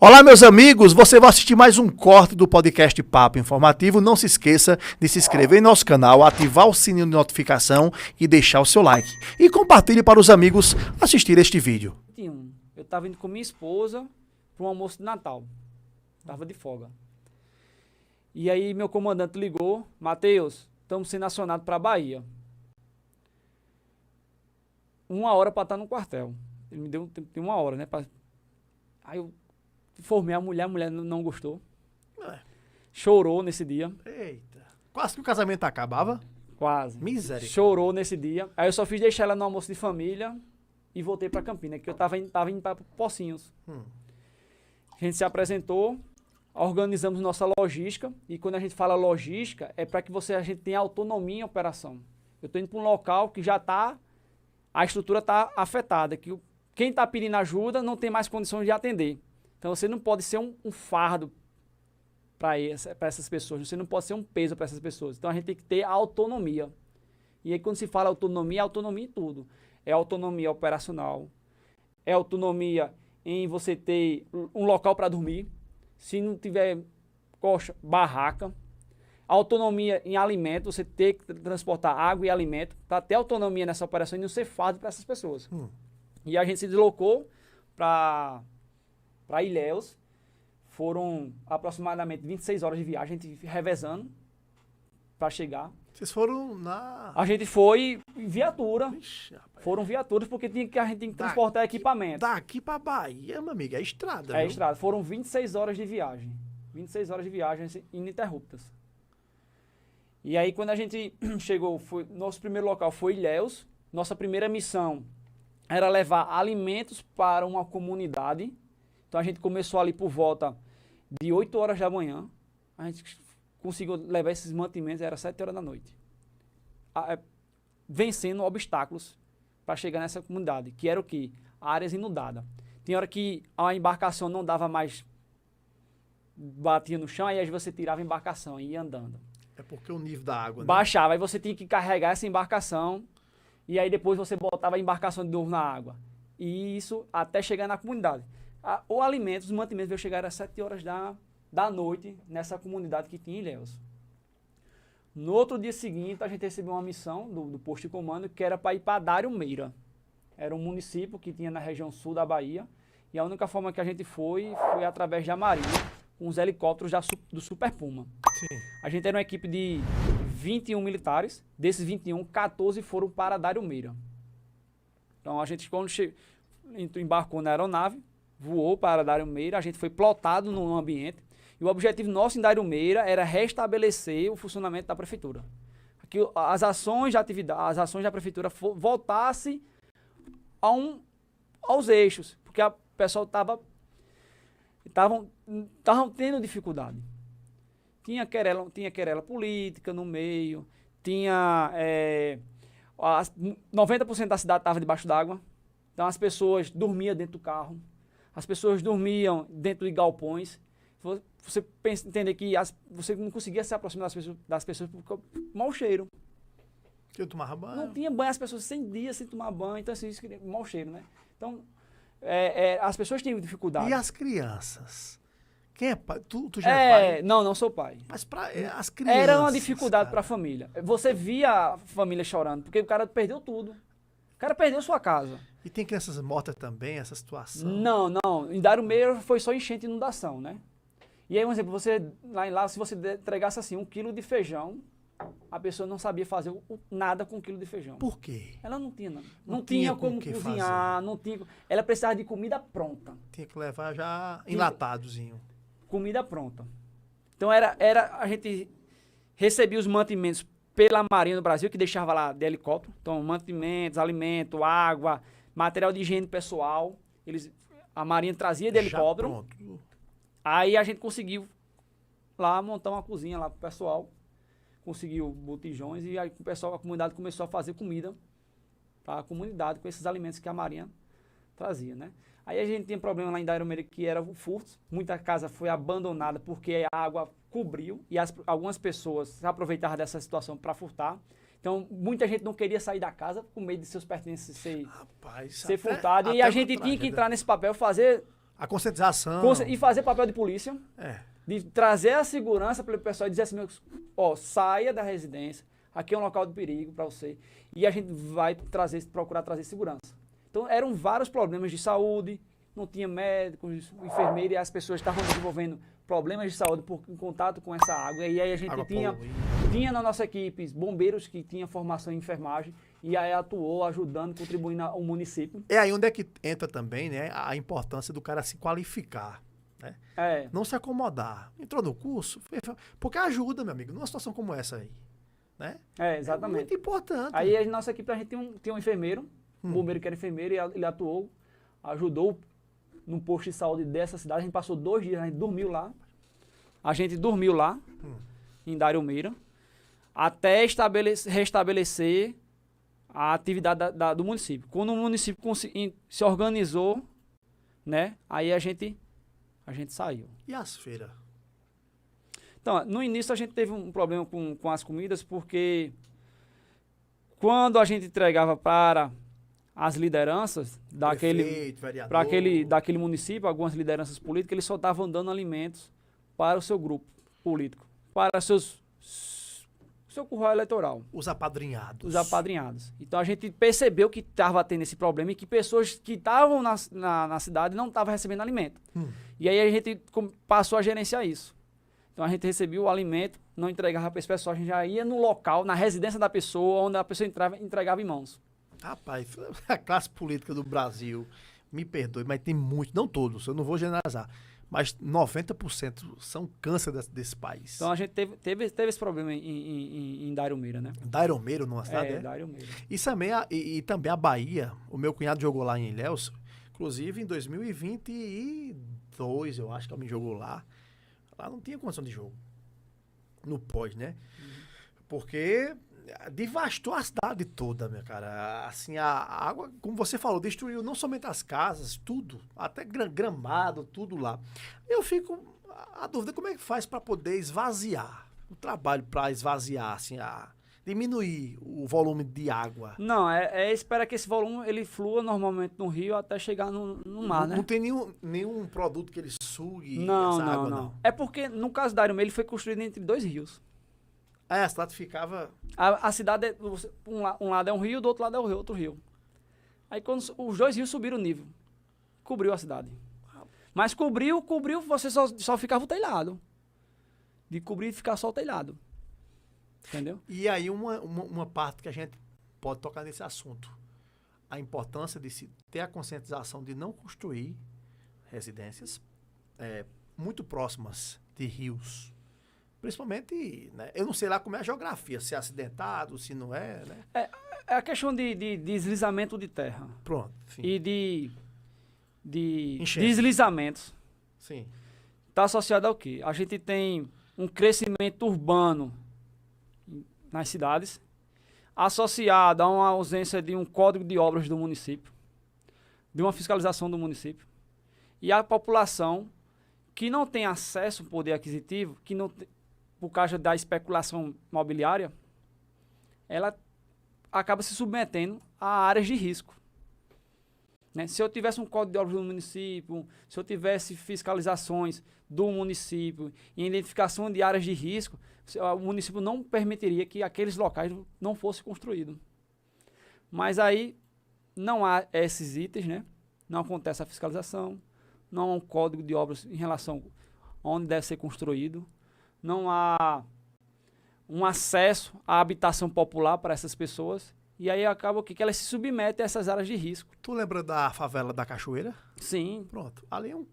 Olá, meus amigos, você vai assistir mais um corte do podcast Papo Informativo. Não se esqueça de se inscrever em nosso canal, ativar o sininho de notificação e deixar o seu like. E compartilhe para os amigos assistir este vídeo. Eu estava indo com minha esposa para um almoço de Natal. Estava de folga. E aí meu comandante ligou: Matheus, estamos sendo acionados para a Bahia. 1 hora para estar no quartel. Ele me deu tem 1 hora, né? Aí eu informei a mulher não gostou. Chorou nesse dia. Eita. Quase que o casamento acabava. Quase. Miséria. Chorou nesse dia. Aí eu só fiz deixar ela no almoço de família e voltei para Campinas, que eu tava indo para Pocinhos. A gente se apresentou, organizamos nossa logística, e quando a gente fala logística, é para que a gente tenha autonomia em operação. Eu estou indo para um local que já a estrutura está afetada, que quem está pedindo ajuda não tem mais condições de atender. Então você não pode ser um fardo para essas pessoas, você não pode ser um peso para essas pessoas. Então a gente tem que ter autonomia. E aí quando se fala autonomia, é autonomia em tudo. É autonomia operacional, é autonomia em você ter um local para dormir, se não tiver coxa, barraca. Autonomia em alimento, você ter que transportar água e alimento, para ter autonomia nessa operação e não ser fardo para essas pessoas. E a gente se deslocou para Ilhéus. Foram aproximadamente 26 horas de viagem, a gente revezando para chegar. Vocês foram na... A gente foi em viatura. Ixi, rapaz. Foram viaturas porque a gente tem que transportar equipamento. Daqui pra Bahia, meu amigo, é estrada. É viu? estrada. Foram 26 horas de viagem. 26 horas de viagem ininterruptas. E aí quando a gente chegou, nosso primeiro local foi Ilhéus. Nossa primeira missão era levar alimentos para uma comunidade. Então a gente começou ali por volta de 8 horas da manhã. A gente conseguiu levar esses mantimentos, era 7 horas da noite. Vencendo obstáculos para chegar nessa comunidade, que era o quê? Áreas inundadas. Tem hora que a embarcação não dava mais, batia no chão, aí você tirava a embarcação e ia andando. É porque o nível da água, né? Baixava, aí você tinha que carregar essa embarcação, e aí depois você botava a embarcação de novo na água. E isso até chegar na comunidade. O alimento, os mantimentos veio chegar às 7 horas da noite nessa comunidade que tinha em Ilhéus. No outro dia seguinte, a gente recebeu uma missão do posto de comando, que era para ir para Dário Meira. Era um município que tinha na região sul da Bahia, e a única forma que a gente foi através da Marinha, com os helicópteros do Super Puma. Sim. A gente era uma equipe de 21 militares, desses 21, 14 foram para Dário Meira. Então a gente, quando embarcou na aeronave, voou para Dário Meira, a gente foi plotado no ambiente, e o objetivo nosso em Dário Meira era restabelecer o funcionamento da prefeitura. Que as ações da prefeitura voltassem aos eixos, porque o pessoal estavam tendo dificuldade. Tinha querela política no meio, tinha 90% da cidade estava debaixo d'água, então as pessoas dormiam dentro do carro, as pessoas dormiam dentro de galpões. Você entender que você não conseguia se aproximar das pessoas por mau cheiro. Que eu tomava banho. Não tinha banho, as pessoas 100 dias sem tomar banho, então assim, isso queria mau cheiro, né? Então, as pessoas tinham dificuldade. E as crianças? Quem é pai? Tu já é pai? Não sou pai. Mas as crianças... Era uma dificuldade para a família. Você via a família chorando, porque o cara perdeu tudo. O cara perdeu sua casa. E tem crianças mortas também, essa situação? Não. Em Dário Meira foi só enchente e inundação, né? E aí, por exemplo, lá se você entregasse assim 1 quilo de feijão, a pessoa não sabia fazer nada com 1 quilo de feijão. Por quê? Ela não tinha, Não tinha tinha como cozinhar, não tinha. Ela precisava de comida pronta. Tinha que levar já enlatadozinho. Comida pronta. Então a gente recebia os mantimentos pela Marinha do Brasil, que deixava lá de helicóptero. Então, mantimentos, alimento, água, material de higiene pessoal. A Marinha trazia de helicóptero. Já pronto. Aí a gente conseguiu lá montar uma cozinha lá pro pessoal. Conseguiu botijões e aí a comunidade começou a fazer comida para a comunidade com esses alimentos que a Marinha trazia, né? Aí a gente tinha problema lá em Dário Meira, que era o furto. Muita casa foi abandonada porque a água cobriu e algumas pessoas se aproveitavam dessa situação para furtar. Então, muita gente não queria sair da casa com medo de seus pertences ser furtados. E a gente tinha que entrar nesse papel, fazer A conscientização. E fazer papel de polícia. De trazer a segurança para o pessoal e dizer assim, ó, saia da residência, aqui é um local de perigo para você, e a gente vai procurar trazer segurança. Então, eram vários problemas de saúde, não tinha médicos, enfermeiros, e as pessoas estavam desenvolvendo problemas de saúde em contato com essa água, e aí a gente tinha na nossa equipe bombeiros que tinham formação em enfermagem, e aí atuou, ajudando, contribuindo ao município. É aí onde é que entra também, né, a importância do cara se qualificar. Né? Não se acomodar. Entrou no curso, porque ajuda, meu amigo, numa situação como essa aí. Né? Exatamente. É muito importante. Aí a nossa equipe, a gente tem um enfermeiro, um bombeiro que era enfermeiro, e ele atuou, ajudou no posto de saúde dessa cidade. A gente passou 2 dias, a gente dormiu lá, em Dariumeira, até restabelecer a atividade do município. Quando o município se organizou, né, aí a gente saiu. E as feiras? Então, no início a gente teve um problema com as comidas, porque quando a gente entregava para as lideranças daquele município, algumas lideranças políticas, eles só estavam dando alimentos para o seu grupo político, para seu curral eleitoral. Os apadrinhados. Então a gente percebeu que estava tendo esse problema e que pessoas que estavam na cidade não estavam recebendo alimento. E aí a gente passou a gerenciar isso. Então a gente recebia o alimento, não entregava para esse pessoal, a gente já ia no local, na residência da pessoa, onde a pessoa entrava e entregava em mãos. Rapaz, a classe política do Brasil, me perdoe, mas tem muito, não todos, eu não vou generalizar, mas 90% são câncer desse país. Então a gente teve esse problema em Dariumeira, né? Dariumeira, numa cidade? Dariumeira. E também a Bahia, o meu cunhado jogou lá em Ilhéus, inclusive em 2022, eu acho que ele jogou lá. Lá não tinha condição de jogo. No pós, né? Porque devastou a cidade toda, meu cara. Assim, a água, como você falou, destruiu não somente as casas, tudo, até gramado, tudo lá. Eu fico a dúvida, como é que faz para poder esvaziar? O trabalho para esvaziar, assim, diminuir o volume de água. Não, espera que esse volume ele flua normalmente no rio até chegar no mar, né? Não tem nenhum produto que ele sugue essa água, não. É porque, no caso da Dariumeira, ele foi construído entre 2 rios. A cidade ficava... A cidade, um lado é um rio, do outro lado é outro rio. Aí quando os 2 rios subiram o nível, cobriu a cidade. Mas cobriu, você só ficava o telhado. De cobrir e ficar só o telhado. Entendeu? E aí uma parte que a gente pode tocar nesse assunto. A importância de se ter a conscientização de não construir residências muito próximas de rios. Principalmente, né, eu não sei lá como é a geografia, se é acidentado, se não é, né? É a questão de deslizamento de terra. Pronto. Sim. E de deslizamentos. Sim. Está associado ao quê? A gente tem um crescimento urbano nas cidades, associado a uma ausência de um código de obras do município, de uma fiscalização do município, e a população que não tem acesso ao poder aquisitivo, que não por causa da especulação imobiliária, ela acaba se submetendo a áreas de risco. Né? Se eu tivesse um código de obras do município, se eu tivesse fiscalizações do município e identificação de áreas de risco, o município não permitiria que aqueles locais não fossem construídos. Mas aí não há esses itens, né? Não acontece a fiscalização, não há um código de obras em relação a onde deve ser construído, não há um acesso à habitação popular para essas pessoas, e aí acaba que elas se submetem a essas áreas de risco. Tu lembra da favela da Cachoeira? Sim. Pronto. Ali é um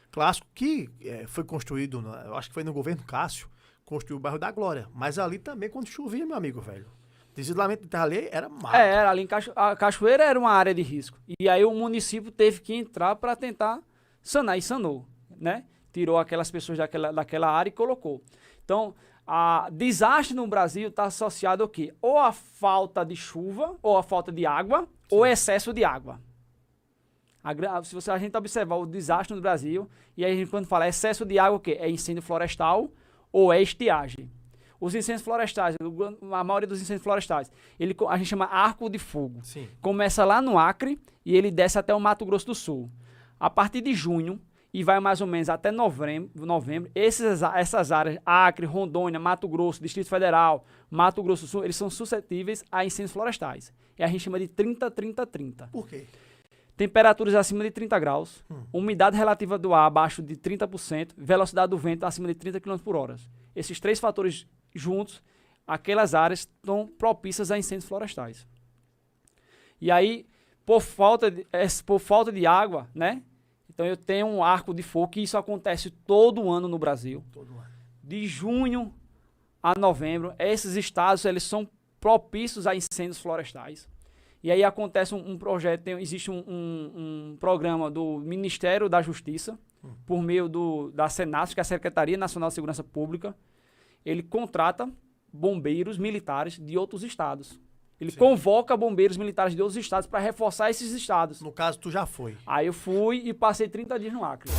clássico que foi construído, eu acho que foi no governo Cássio, construiu o bairro da Glória. Mas ali também, quando chovia, meu amigo, velho, desligamento de terra ali era mato. Era ali a Cachoeira era uma área de risco. E aí o município teve que entrar para tentar sanar, e sanou, né? Tirou aquelas pessoas daquela área e colocou. Então, desastre no Brasil está associado ao quê? Ou a falta de chuva, ou a falta de água, sim, ou excesso de água. Se a gente observar o desastre no Brasil, e aí quando fala excesso de água, o quê? É incêndio florestal ou é estiagem. Os incêndios florestais, a maioria dos incêndios florestais, a gente chama arco de fogo. Sim. Começa lá no Acre e ele desce até o Mato Grosso do Sul. A partir de junho, e vai mais ou menos até novembro. Essas áreas, Acre, Rondônia, Mato Grosso, Distrito Federal, Mato Grosso do Sul, eles são suscetíveis a incêndios florestais. E a gente chama de 30-30-30. Por quê? Temperaturas acima de 30 graus, umidade relativa do ar abaixo de 30%, velocidade do vento acima de 30 km por hora. Esses 3 fatores juntos, aquelas áreas estão propícias a incêndios florestais. E aí, por falta de água, né? Então eu tenho um arco de fogo, que isso acontece todo ano no Brasil. Todo ano. De junho a novembro, esses estados eles são propícios a incêndios florestais. E aí acontece um projeto, existe um programa do Ministério da Justiça, por meio da Senasp, que é a Secretaria Nacional de Segurança Pública. Ele contrata bombeiros militares de outros estados. Ele convoca bombeiros militares de outros estados para reforçar esses estados. No caso, tu já foi. Aí eu fui e passei 30 dias no Acre.